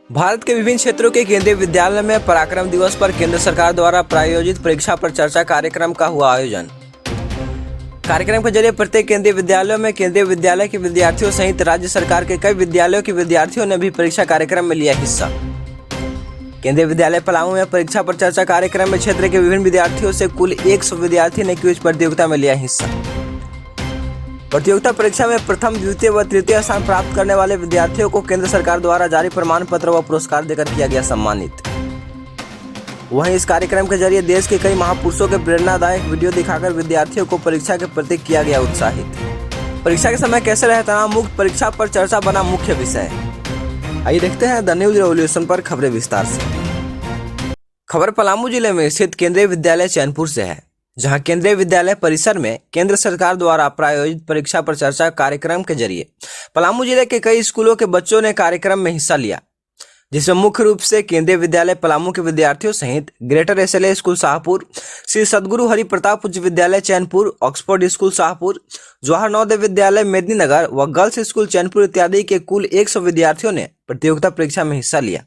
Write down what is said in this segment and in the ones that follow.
भारत के विभिन्न क्षेत्रों के केंद्रीय विद्यालय में पराक्रम दिवस पर केंद्र सरकार द्वारा प्रायोजित परीक्षा पर चर्चा कार्यक्रम का हुआ आयोजन। कार्यक्रम के जरिए प्रत्येक केंद्रीय विद्यालयों में केंद्रीय विद्यालय के विद्यार्थियों सहित राज्य सरकार के कई विद्यालयों के विद्यार्थियों ने भी परीक्षा कार्यक्रम में लिया हिस्सा। केंद्रीय विद्यालय पलामू में परीक्षा पर चर्चा कार्यक्रम में क्षेत्र के विभिन्न विद्यार्थियों से कुल 100 विद्यार्थी ने क्विज प्रतियोगिता में लिया हिस्सा। प्रतियोगिता परीक्षा में प्रथम, द्वितीय व तृतीय स्थान प्राप्त करने वाले विद्यार्थियों को केंद्र सरकार द्वारा जारी प्रमाण पत्र व पुरस्कार देकर किया गया सम्मानित। वहीं इस कार्यक्रम के जरिए देश के कई महापुरुषों के प्रेरणादायक वीडियो दिखाकर विद्यार्थियों को परीक्षा के प्रति किया गया उत्साहित। परीक्षा के समय कैसे रहे तनाव मुक्त, परीक्षा पर चर्चा बना मुख्य विषय। आइए देखते हैं द न्यूज रेवोल्यूशन पर खबरें विस्तार से। खबर पलामू जिले में स्थित केंद्रीय विद्यालय चैनपुर से है, जहां केंद्रीय विद्यालय परिसर में केंद्र सरकार द्वारा प्रायोजित परीक्षा पर चर्चा कार्यक्रम के जरिए पलामू जिले के कई स्कूलों के बच्चों ने कार्यक्रम में हिस्सा लिया, जिसमें मुख्य रूप से केंद्रीय विद्यालय पलामू के विद्यार्थियों सहित greater SLA school Shahpur, Shri Sadguru Hari Pratap उच्च विद्यालय चैनपुर, ऑक्सफोर्ड स्कूल शाहपुर, जवाहर नवोदय विद्यालय मेदिनीनगर व गर्ल्स स्कूल चैनपुर इत्यादि के कुल 100 विद्यार्थियों ने प्रतियोगिता परीक्षा में हिस्सा लिया,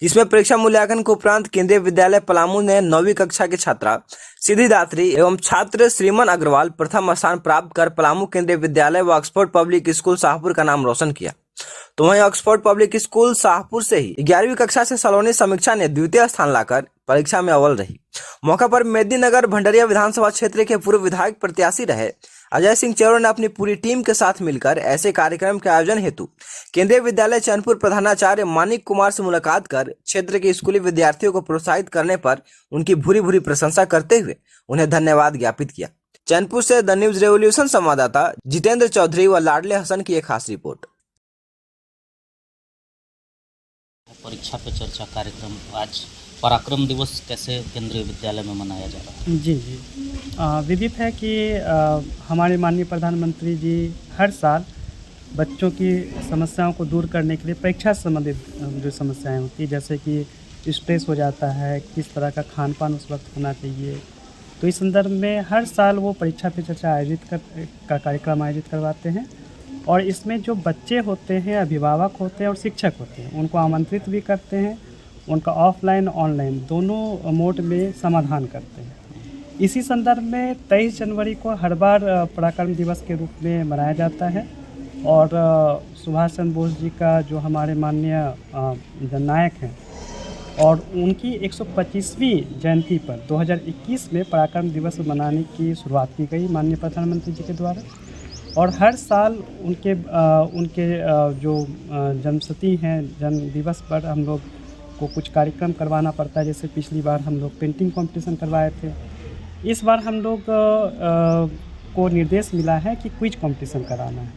जिसमें परीक्षा मूल्यांकन के उपरांत केंद्रीय विद्यालय पलामू ने 9वीं कक्षा की छात्रा सिद्धिदात्री एवं छात्र श्रीमन अग्रवाल प्रथम स्थान प्राप्त कर पलामू केंद्रीय विद्यालय व ऑक्सफोर्ड पब्लिक स्कूल शाहपुर का नाम रोशन किया। तो वहीं ऑक्सफोर्ड पब्लिक स्कूल शाहपुर से ही 11वीं कक्षा से सलोनी समीक्षा ने द्वितीय स्थान लाकर परीक्षा में अव्वल रही। मौका पर मेदिनीनगर भंडरिया विधानसभा क्षेत्र के पूर्व विधायक प्रत्याशी रहे अजय सिंह चेरो ने अपनी पूरी टीम के साथ मिलकर ऐसे कार्यक्रम के आयोजन हेतु केंद्रीय विद्यालय चैनपुर प्रधानाचार्य मानिक कुमार से मुलाकात कर क्षेत्र के स्कूली विद्यार्थियों को प्रोत्साहित करने पर उनकी भूरी भूरी प्रशंसा करते हुए उन्हें धन्यवाद ज्ञापित किया। चैनपुर से द न्यूज रेवोल्यूशन संवाददाता जितेंद्र चौधरी व लाडले हसन की एक खास रिपोर्ट। परीक्षा पे चर्चा कार्यक्रम आज पराक्रम दिवस कैसे केंद्रीय विद्यालय में मनाया जा रहा है? जी विदित है कि हमारे माननीय प्रधानमंत्री जी हर साल बच्चों की समस्याओं को दूर करने के लिए परीक्षा से संबंधित जो समस्याएं होती हैं, जैसे कि स्ट्रेस हो जाता है, किस तरह का खान पान उस वक्त होना चाहिए, तो इस संदर्भ में हर साल वो परीक्षा पे चर्चा का कार्यक्रम आयोजित करवाते हैं। और इसमें जो बच्चे होते हैं, अभिभावक होते हैं और शिक्षक होते हैं, उनको आमंत्रित भी करते हैं, उनका ऑफलाइन ऑनलाइन दोनों मोड में समाधान करते हैं। इसी संदर्भ में 23 जनवरी को हर बार पराक्रम दिवस के रूप में मनाया जाता है और सुभाष चंद्र बोस जी का जो हमारे माननीय जननायक हैं और उनकी 125वीं जयंती पर 2021 में पराक्रम दिवस मनाने की शुरुआत की गई माननीय प्रधानमंत्री जी के द्वारा। और हर साल उनके जो जन्मशती हैं, जन्म दिवस पर हम लोग को कुछ कार्यक्रम करवाना पड़ता है। जैसे पिछली बार हम लोग पेंटिंग कंपटीशन करवाए थे, इस बार हम लोग को निर्देश मिला है कि क्विज कंपटीशन कराना है।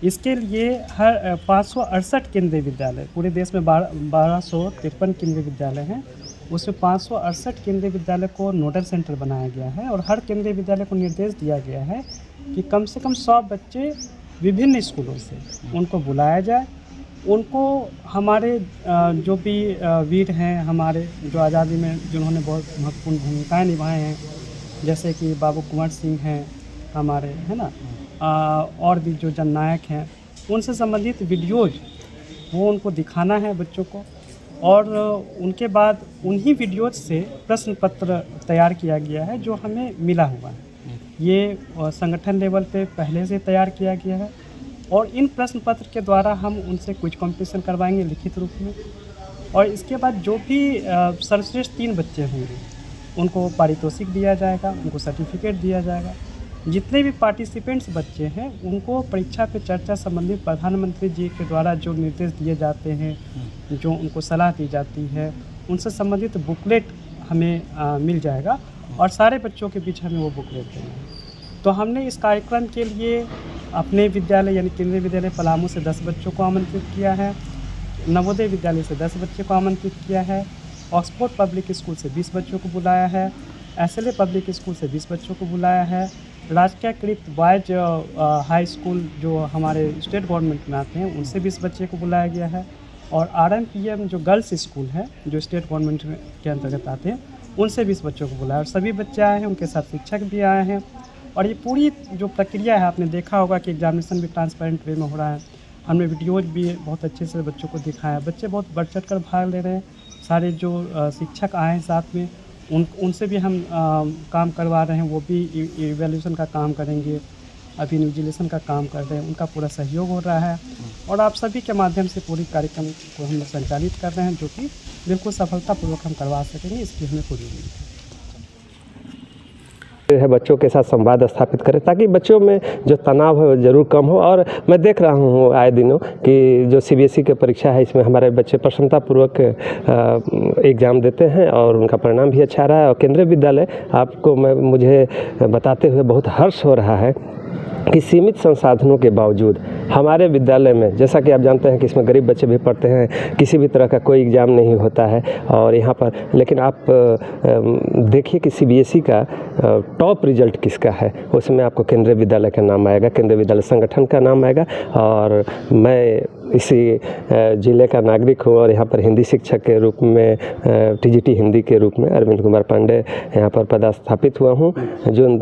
इसके लिए हर 568 केंद्रीय विद्यालय, पूरे देश में 1253 केंद्रीय विद्यालय हैं, उसमें 568 केंद्रीय विद्यालय को नोडल सेंटर बनाया गया है और हर केंद्रीय विद्यालय को निर्देश दिया गया है कि कम से कम 100 बच्चे विभिन्न स्कूलों से उनको बुलाया जाए। उनको हमारे जो भी वीर हैं, हमारे जो आज़ादी में जिन्होंने बहुत महत्वपूर्ण भूमिकाएं निभाए हैं, जैसे कि बाबू कुंवर सिंह हैं हमारे, है ना, और भी जो जननायक हैं, उनसे संबंधित वीडियोज़ वो उनको दिखाना है बच्चों को। और उनके बाद उन्हीं वीडियोज़ से प्रश्न पत्र तैयार किया गया है जो हमें मिला हुआ है। ये संगठन लेवल पे पहले से तैयार किया गया है और इन प्रश्न पत्र के द्वारा हम उनसे कुछ कंपटीशन करवाएंगे लिखित रूप में। और इसके बाद जो भी सर्वश्रेष्ठ 3 बच्चे होंगे उनको पारितोषिक दिया जाएगा, उनको सर्टिफिकेट दिया जाएगा। जितने भी पार्टिसिपेंट्स बच्चे हैं उनको परीक्षा पे चर्चा संबंधित प्रधानमंत्री जी के द्वारा जो निर्देश दिए जाते हैं, जो उनको सलाह दी जाती है, उनसे संबंधित बुकलेट हमें मिल जाएगा और सारे बच्चों के बीच हमें वो बुकलेट देना है। तो हमने इस कार्यक्रम के लिए अपने विद्यालय यानी केंद्रीय विद्यालय पलामू से 10 बच्चों को आमंत्रित किया है, नवोदय विद्यालय से 10 बच्चे को आमंत्रित किया है, ऑक्सफोर्ड पब्लिक स्कूल से 20 बच्चों को बुलाया है, एसएलए पब्लिक स्कूल से 20 बच्चों को बुलाया है, राजकीयकृत बॉयज हाई स्कूल जो हमारे स्टेट गवर्नमेंट में आते हैं उनसे 20 बच्चे को बुलाया गया है और आरएमपीएम जो गर्ल्स स्कूल है जो स्टेट गवर्नमेंट के अंतर्गत आते हैं उनसे 20 बच्चों को बुलाया और सभी बच्चे आए हैं, उनके साथ शिक्षक भी आए हैं। और ये पूरी जो प्रक्रिया है, आपने देखा होगा कि एग्जामिनेशन भी ट्रांसपेरेंट वे में हो रहा है। हमने वीडियोज भी बहुत अच्छे से बच्चों को दिखाया। बच्चे बहुत बढ़ चढ़ कर भाग ले रहे हैं। सारे जो शिक्षक आए हैं साथ में उनसे भी हम काम करवा रहे हैं। वो भी इवैल्यूएशन का काम करेंगे, अभी इन्विजिलेशन का काम कर रहे हैं। उनका पूरा सहयोग हो रहा है और आप सभी के माध्यम से पूरी कार्यक्रम को हम संचालित कर रहे हैं, जो कि बिल्कुल सफलतापूर्वक हम करवा सकेंगे, इसकी हमें पूरी उम्मीद है। है बच्चों के साथ संवाद स्थापित करें ताकि बच्चों में जो तनाव है वो ज़रूर कम हो। और मैं देख रहा हूँ आए दिनों कि जो सीबीएसई की परीक्षा है इसमें हमारे बच्चे प्रसन्नतापूर्वक एग्ज़ाम देते हैं और उनका परिणाम भी अच्छा रहा है। और केंद्रीय विद्यालय आपको मुझे बताते हुए बहुत हर्ष हो रहा है कि सीमित संसाधनों के बावजूद हमारे विद्यालय में, जैसा कि आप जानते हैं कि इसमें गरीब बच्चे भी पढ़ते हैं, किसी भी तरह का कोई एग्ज़ाम नहीं होता है और यहाँ पर, लेकिन आप देखिए कि सीबीएसई का टॉप रिजल्ट किसका है, उसमें आपको केंद्रीय विद्यालय का नाम आएगा, केंद्रीय विद्यालय संगठन का नाम आएगा। और मैं इसी ज़िले का नागरिक हूँ और यहाँ पर हिंदी शिक्षक के रूप में टीजीटी हिंदी के रूप में अरविंद कुमार पांडे यहाँ पर पदस्थापित हुआ हूँ। जून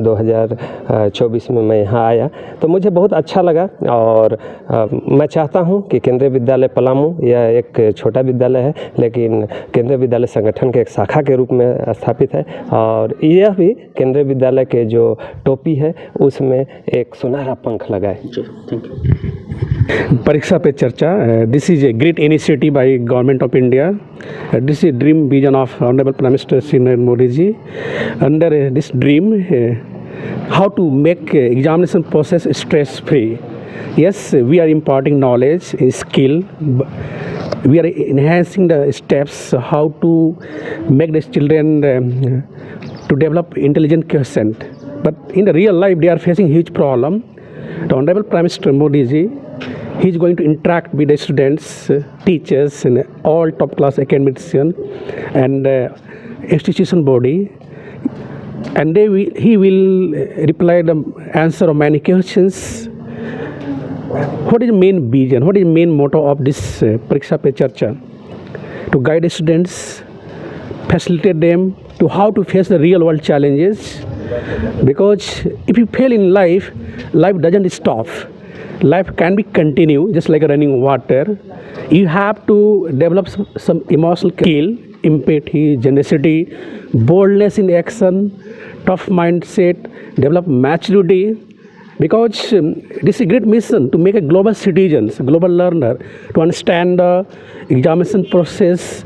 2024 में मैं यहाँ आया तो मुझे बहुत अच्छा लगा और मैं चाहता हूँ कि केंद्रीय विद्यालय पलामू यह एक छोटा विद्यालय है लेकिन केंद्रीय विद्यालय संगठन के एक शाखा के रूप में स्थापित है और यह भी केंद्रीय विद्यालय के जो टोपी है उसमें एक सुनहरा पंख लगाए। Thank you. Pariksha Pe Charcha, this is a great initiative by government of India. This is dream vision of honourable prime minister Shri Narendra Modi ji. Under this dream how to make examination process stress free. Yes, we are imparting knowledge, skill, we are enhancing the steps how to make the children to develop intelligent quotient. But in the real life they are facing huge problem. The Honorable Prime Minister Modi ji, he is going to interact with the students, teachers and all top class academicians and institution body, and he will reply the answer of many questions. What is the main vision, what is the main motto of this Pariksha Pe Charcha? To guide the students, facilitate them to how to face the real world challenges, because if you fail in life, life doesn't stop. Life can be continue just like running water. You have to develop some emotional skill, empathy, generosity, boldness in action, tough mindset, develop maturity, because this is a great mission to make a global citizens, global learner, to understand the examination process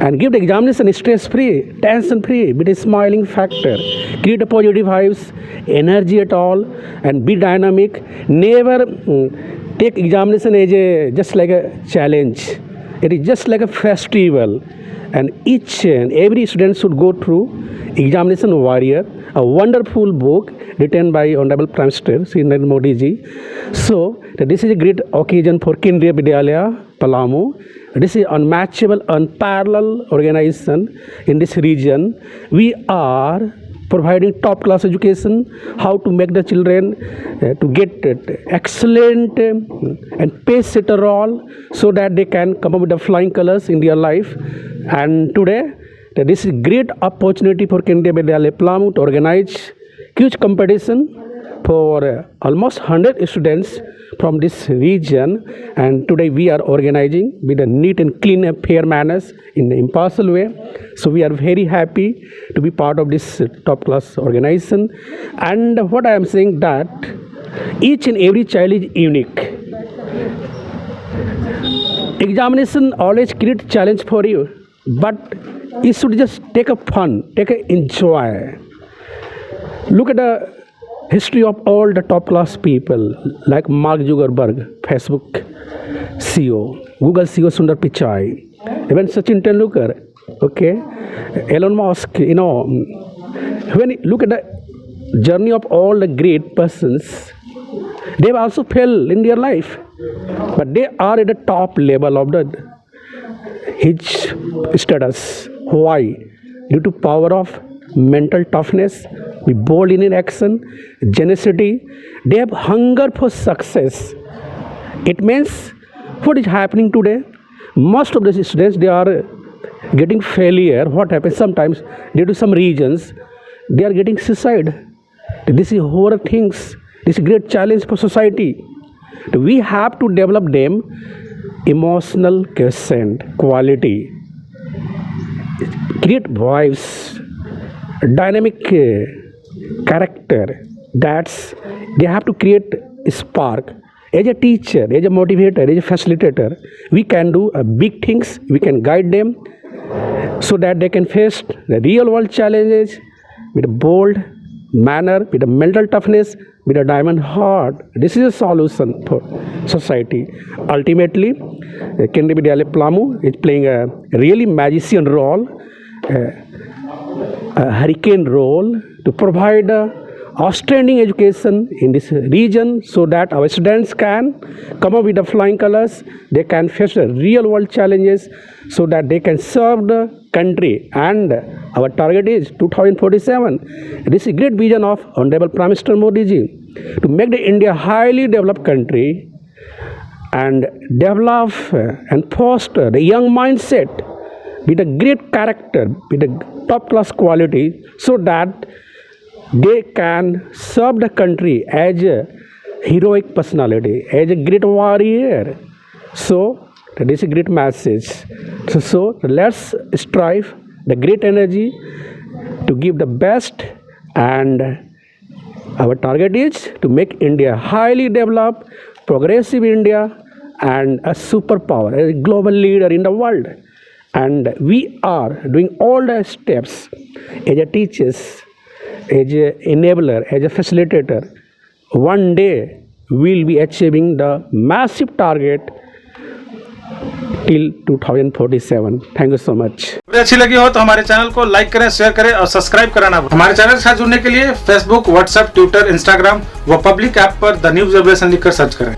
and give the examination stress-free, tension-free, with a smiling factor, create a positive vibes, energy at all, and be dynamic. Never take examination as a just like a challenge. It is just like a festival, and each and every student should go through Examination Warrior, a wonderful book written by Honorable Prime Minister Shri Narendra Modi ji. So this is a great occasion for Kendriya Vidyalaya Palamu. This is unmatchable, unparalleled organization in this region. We are providing top class education, how to make the children to get excellent and pace setter role so that they can come up with the flying colors in their life. And today this is a great opportunity for Kendriya Vidyalaya Palamu to organize huge competition for almost 100 students from this region, and today we are organizing with a neat and clean and fair manners in an impartial way. So we are very happy to be part of this top class organization. And what I am saying that each and every child is unique. Examination always create challenge for you, but you should just take a fun, take a enjoy. Look at the history of all the top class people like Mark Zuckerberg, Facebook CEO, Google CEO Sundar Pichai, even Sachin Tendulkar, okay, Elon Musk. You know, when you look at the journey of all the great persons, they have also failed in their life, but they are at the top level of his status. Why? Due to power of mental toughness, be bold in action, generosity. They have hunger for success. It means what is happening today, most of the students, they are getting failure. What happens sometimes due to some regions, they are getting suicide. This is horror things. This is a great challenge for society. We have to develop them emotional quotient, quality, create voice, dynamic character. That's they have to create a spark. As a teacher, as a motivator, as a facilitator, we can do big things. We can guide them so that they can face the real world challenges with a bold manner, with a mental toughness, with a diamond heart. This is a solution for society. Ultimately, Kendriya Vidyalaya Palamu is playing a really magician role, a hurricane role to provide outstanding education in this region so that our students can come up with the flying colors. They can face the real world challenges so that they can serve the country. And our target is 2047. This is a great vision of Honorable Prime Minister Modi ji to make the India highly developed country and develop and foster the young mindset with a great character, with a top class quality, so that they can serve the country as a heroic personality, as a great warrior. So that is a great message. So let's strive the great energy to give the best, and our target is to make India highly developed, progressive India, and a superpower, a global leader in the world. And we are doing all the steps as a teachers, as an enabler, as a facilitator. One day we'll be achieving the massive target till 2047. Thank you so much. Video अच्छी लगी हो तो हमारे channel को like करें, share करें और subscribe करना। हमारे चैनल के साथ जुड़ने के लिए फेसबुक, व्हाट्सएप, ट्विटर, इंस्टाग्राम व पब्लिक ऐप पर द न्यूज़ जनरेशन लिखकर सर्च करें।